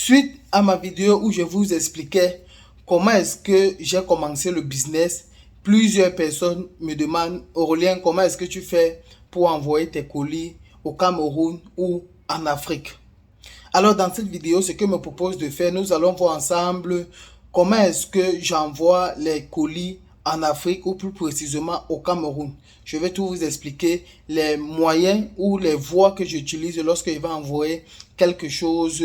Suite à ma vidéo où je vous expliquais comment est-ce que j'ai commencé le business, plusieurs personnes me demandent: Aurélien, comment est-ce que tu fais pour envoyer tes colis au Cameroun ou en Afrique? Alors dans cette vidéo, ce que me propose de faire, nous allons voir ensemble comment est-ce que j'envoie les colis en Afrique ou plus précisément au Cameroun. Je vais tout vous expliquer, les moyens ou les voies que j'utilise lorsque je vais envoyer quelque chose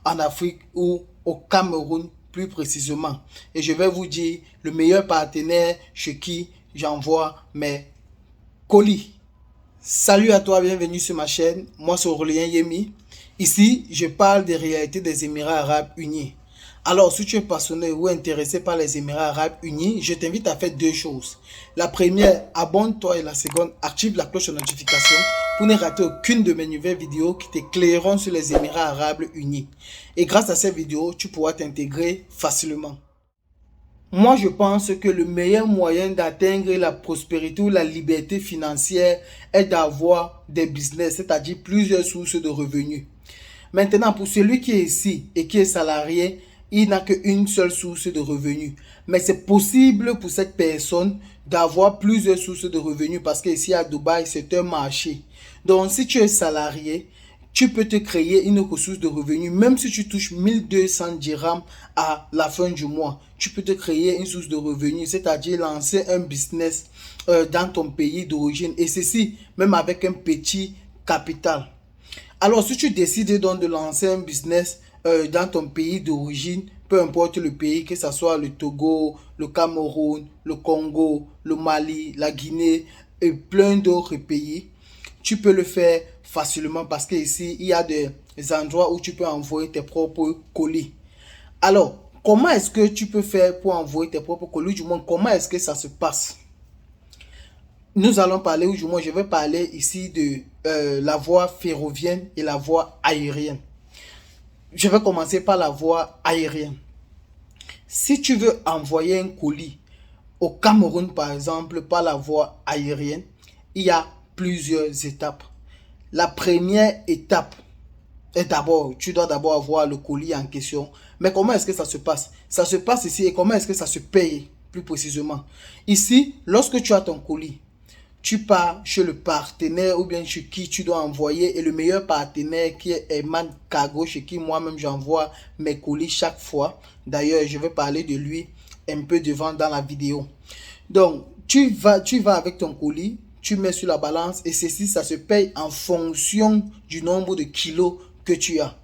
en Afrique ou au Cameroun plus précisément. Et je vais vous dire le meilleur partenaire chez qui j'envoie mes colis. Salut à toi, bienvenue sur ma chaîne. Moi c'est Aurélien Yemi. Ici, je parle des réalités des Émirats Arabes Unis. Alors, si tu es passionné ou intéressé par les Émirats Arabes Unis, je t'invite à faire deux choses. La première, abonne-toi, et la seconde, active la cloche de notification pour ne rater aucune de mes nouvelles vidéos qui t'éclaireront sur les Émirats Arabes Unis. Et grâce à ces vidéos, tu pourras t'intégrer facilement. Moi, je pense que le meilleur moyen d'atteindre la prospérité ou la liberté financière est d'avoir des business, c'est-à-dire plusieurs sources de revenus. Maintenant, pour celui qui est ici et qui est salarié, il n'a qu'une seule source de revenus. Mais c'est possible pour cette personne d'avoir plusieurs sources de revenus parce qu'ici à Dubaï, c'est un marché. Donc, si tu es salarié, tu peux te créer une ressource de revenus. Même si tu touches 1200 dirhams à la fin du mois, tu peux te créer une source de revenus, c'est-à-dire lancer un business dans ton pays d'origine. Et ceci, même avec un petit capital. Alors, si tu décides donc de lancer un business dans ton pays d'origine, peu importe le pays, que ce soit le Togo, le Cameroun, le Congo, le Mali, la Guinée et plein d'autres pays, tu peux le faire facilement parce qu'ici, il y a des endroits où tu peux envoyer tes propres colis. Alors, comment est-ce que tu peux faire pour envoyer tes propres colis? Du moins, comment est-ce que ça se passe? Nous allons parler, ou du moins je vais parler ici de la voie ferroviaire et la voie aérienne. Je vais commencer par la voie aérienne. Si tu veux envoyer un colis au Cameroun, par exemple, par la voie aérienne, il y a plusieurs étapes. La première étape est d'abord, tu dois d'abord avoir le colis en question. Mais comment est-ce que ça se passe? Ça se passe ici et comment est-ce que ça se paye plus précisément? Ici, lorsque tu as ton colis, tu pars chez le partenaire ou bien chez qui tu dois envoyer, et le meilleur partenaire qui est Eman Cargo, chez qui moi-même j'envoie mes colis chaque fois. D'ailleurs, je vais parler de lui un peu devant dans la vidéo. Donc, tu vas avec ton colis, tu mets sur la balance et ceci, ça se paye en fonction du nombre de kilos que tu as.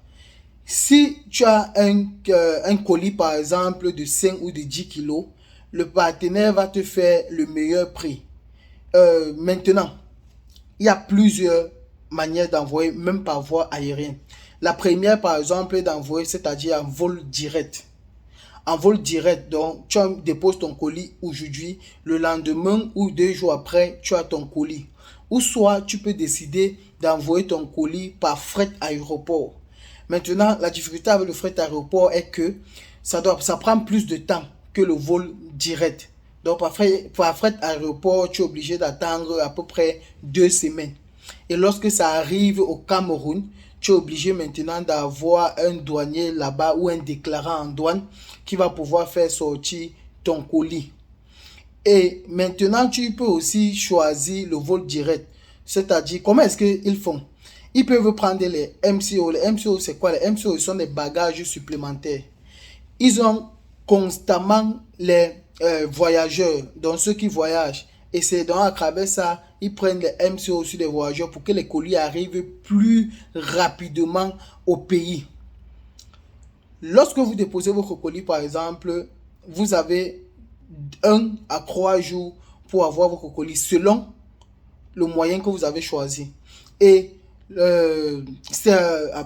Si tu as un colis par exemple de 5 ou de 10 kilos, le partenaire va te faire le meilleur prix. Maintenant, il y a plusieurs manières d'envoyer, même par voie aérienne. La première, par exemple, est d'envoyer, c'est-à-dire en vol direct. En vol direct, donc, tu déposes ton colis aujourd'hui, le lendemain ou 2 jours après, tu as ton colis. Ou soit, tu peux décider d'envoyer ton colis par fret aéroport. Maintenant, la difficulté avec le fret aéroport est que ça prend plus de temps que le vol direct. Donc, par fret aéroport, tu es obligé d'attendre à peu près 2 semaines. Et lorsque ça arrive au Cameroun, tu es obligé maintenant d'avoir un douanier là-bas ou un déclarant en douane qui va pouvoir faire sortir ton colis. Et maintenant, tu peux aussi choisir le vol direct. C'est-à-dire, comment est-ce qu'ils font? Ils peuvent prendre les MCO. Les MCO, c'est quoi? Les MCO sont des bagages supplémentaires. Ils ont constamment les voyageurs, donc ceux qui voyagent. Et c'est donc à travers ça, ils prennent les MCO sur des voyageurs pour que les colis arrivent plus rapidement au pays. Lorsque vous déposez votre colis, par exemple, vous avez 1 à 3 jours pour avoir votre colis selon le moyen que vous avez choisi. Et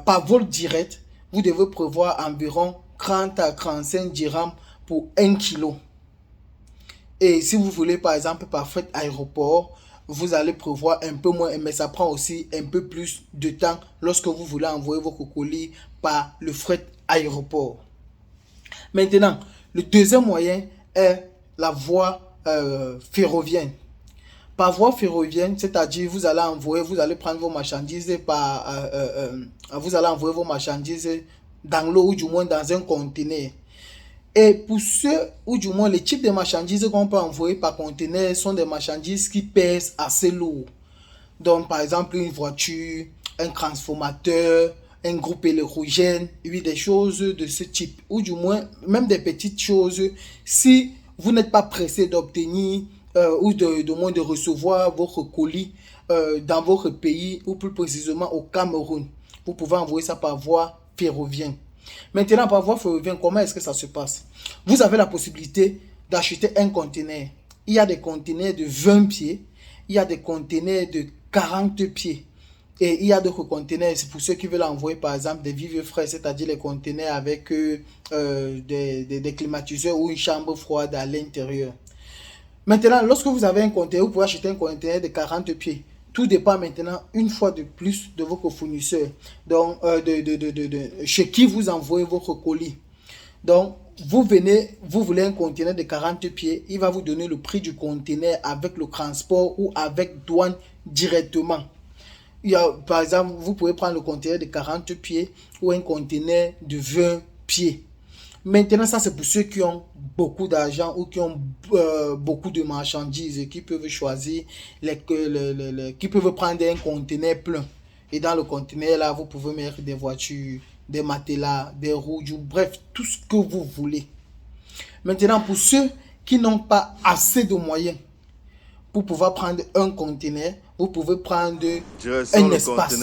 par vol direct, vous devez prévoir environ 30 à 35 dirhams pour 1 kilo. Et si vous voulez, par exemple, par fret aéroport, vous allez prévoir un peu moins, mais ça prend aussi un peu plus de temps lorsque vous voulez envoyer votre colis par le fret aéroport. Maintenant, le deuxième moyen est la voie ferroviaire. Par voie ferroviaire, c'est-à-dire vous allez prendre vos marchandises vous allez envoyer vos marchandises dans l'eau ou du moins dans un conteneur. Et pour ceux, ou du moins les types de marchandises qu'on peut envoyer par conteneur sont des marchandises qui pèsent assez lourd. Donc par exemple une voiture, un transformateur, un groupe électrogène, oui, des choses de ce type. Ou du moins même des petites choses. Si vous n'êtes pas pressé d'obtenir ou de moins de recevoir votre colis dans votre pays ou plus précisément au Cameroun, vous pouvez envoyer ça par voie ferroviaire. Maintenant, par voie ferroviaire, comment est-ce que ça se passe? Vous avez la possibilité d'acheter un conteneur. Il y a des conteneurs de 20 pieds, il y a des conteneurs de 40 pieds. Et il y a d'autres conteneurs, c'est pour ceux qui veulent envoyer par exemple des vivres frais, c'est-à-dire les conteneurs avec des climatiseurs ou une chambre froide à l'intérieur. Maintenant, lorsque vous avez un conteneur, vous pouvez acheter un conteneur de 40 pieds. Tout dépend maintenant, une fois de plus, de votre fournisseur. Donc, chez qui vous envoyez votre colis. Donc, vous venez, vous voulez un conteneur de 40 pieds, il va vous donner le prix du conteneur avec le transport ou avec douane directement. Il y a, par exemple, vous pouvez prendre le conteneur de 40 pieds ou un conteneur de 20 pieds. Maintenant, ça c'est pour ceux qui ont beaucoup d'argent ou qui ont beaucoup de marchandises et qui peuvent choisir, qui peuvent prendre un conteneur plein. Et dans le conteneur, là, vous pouvez mettre des voitures, des matelas, des roues, bref, tout ce que vous voulez. Maintenant, pour ceux qui n'ont pas assez de moyens pour pouvoir prendre un conteneur, vous pouvez prendre un espace.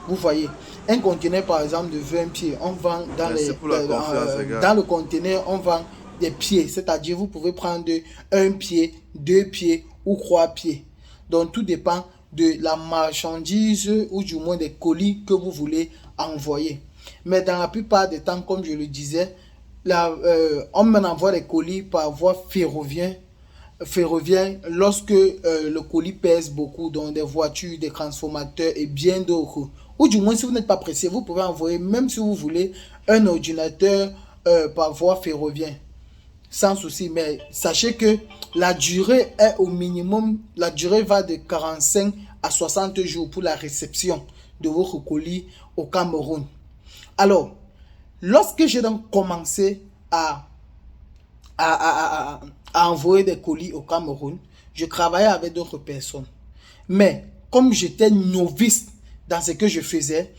Vous voyez, un conteneur par exemple de 20 pieds, on vend dans le conteneur, on vend des pieds, c'est-à-dire vous pouvez prendre un pied, 2 pieds ou 3 pieds. Donc tout dépend de la marchandise ou du moins des colis que vous voulez envoyer. Mais dans la plupart des temps, comme je le disais, on envoie des colis par voie ferroviaire lorsque le colis pèse beaucoup, dans des voitures, des transformateurs et bien d'autres. Ou du moins, si vous n'êtes pas pressé, vous pouvez envoyer, même si vous voulez, un ordinateur par voie ferroviaire. Sans souci, mais sachez que la durée est au minimum, la durée va de 45 à 60 jours pour la réception de votre colis au Cameroun. Alors, lorsque j'ai donc commencé à envoyer des colis au Cameroun, je travaillais avec d'autres personnes. Mais comme j'étais novice dans ce que je faisais,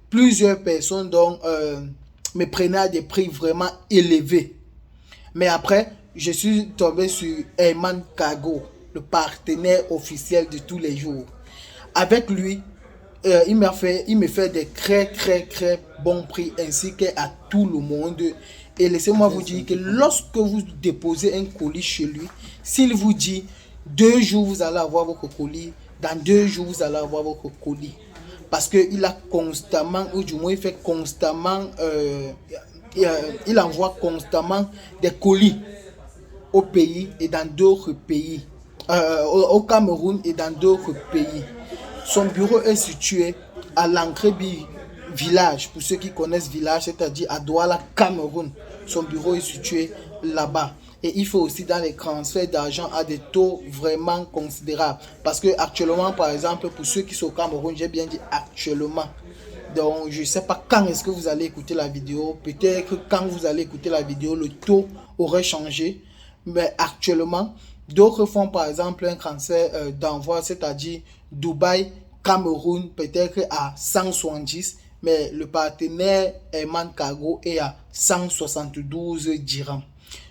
plusieurs personnes donc, me prenaient à des prix vraiment élevés. Mais après, je suis tombé sur Herman Cargo, le partenaire officiel de tous les jours. Avec lui, il me fait des très bons prix ainsi qu'à tout le monde. Et laissez-moi vous dire que lorsque vous déposez un colis chez lui, s'il vous dit 2 jours vous allez avoir votre colis, dans 2 jours vous allez avoir votre colis. Parce qu'il a constamment, ou du moins il fait constamment, il envoie constamment des colis au pays et dans d'autres pays, au Cameroun et dans d'autres pays. Son bureau est situé à l'Ankrebi village, pour ceux qui connaissent village, c'est-à-dire à Douala, Cameroun. Son bureau est situé là-bas. Et il fait aussi dans les transferts d'argent à des taux vraiment considérables. Parce que actuellement, par exemple, pour ceux qui sont au Cameroun, j'ai bien dit actuellement. Donc, je ne sais pas quand est-ce que vous allez écouter la vidéo. Peut-être que quand vous allez écouter la vidéo, le taux aurait changé. Mais actuellement, d'autres font par exemple un transfert d'envoi, c'est-à-dire Dubaï, Cameroun, peut-être à 170. Mais le partenaire Herman Cargo est à 172 dirhams.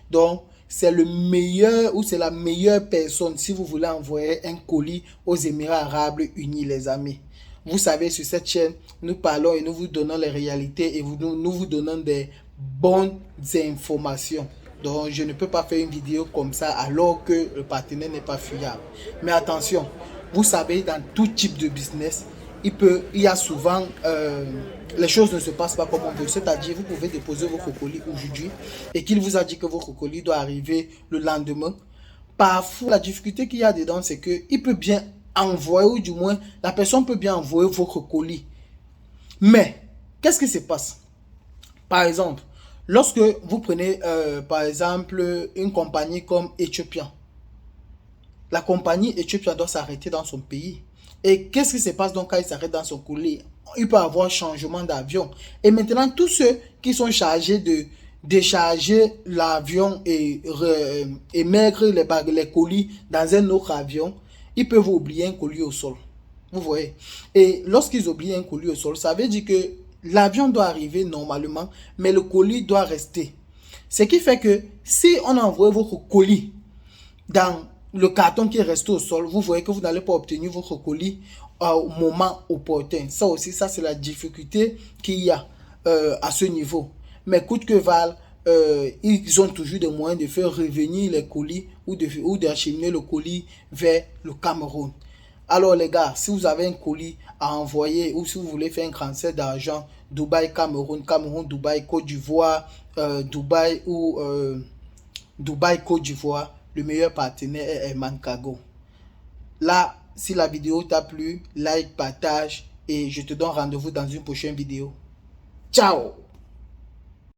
Donc, c'est le meilleur ou c'est la meilleure personne si vous voulez envoyer un colis aux Émirats Arabes Unis, les amis. Vous savez, sur cette chaîne, nous parlons et nous vous donnons les réalités et nous vous donnons des bonnes informations. Donc, je ne peux pas faire une vidéo comme ça alors que le partenaire n'est pas fiable. Mais attention, vous savez, dans tout type de business, il y a souvent, les choses ne se passent pas comme on veut. C'est-à-dire, vous pouvez déposer votre colis aujourd'hui et qu'il vous a dit que votre colis doit arriver le lendemain. Parfois, la difficulté qu'il y a dedans, c'est qu'il peut bien envoyer, ou du moins, la personne peut bien envoyer votre colis. Mais, qu'est-ce qui se passe? Par exemple, lorsque vous prenez, par exemple, une compagnie comme Ethiopia, la compagnie Ethiopia doit s'arrêter dans son pays. Et qu'est-ce qui se passe donc quand il s'arrête dans son colis? il peut avoir changement d'avion. Et maintenant, tous ceux qui sont chargés de décharger l'avion et mettre les colis dans un autre avion, ils peuvent oublier un colis au sol. Vous voyez? Et lorsqu'ils oublient un colis au sol, ça veut dire que l'avion doit arriver normalement, mais le colis doit rester. Ce qui fait que si on envoie votre colis dans le carton qui est resté au sol, vous voyez que vous n'allez pas obtenir votre colis au moment opportun. Ça aussi, ça c'est la difficulté qu'il y a à ce niveau. Mais coûte que valent, ils ont toujours des moyens de faire revenir les colis ou d'acheminer le colis vers le Cameroun. Alors les gars, si vous avez un colis à envoyer ou si vous voulez faire un transfert d'argent, Dubaï, Cameroun, Cameroun, Dubaï, Côte d'Ivoire, Dubaï ou Dubaï, Côte d'Ivoire, le meilleur partenaire est Herman Cargo. Là, si la vidéo t'a plu, like, partage et je te donne rendez-vous dans une prochaine vidéo. Ciao!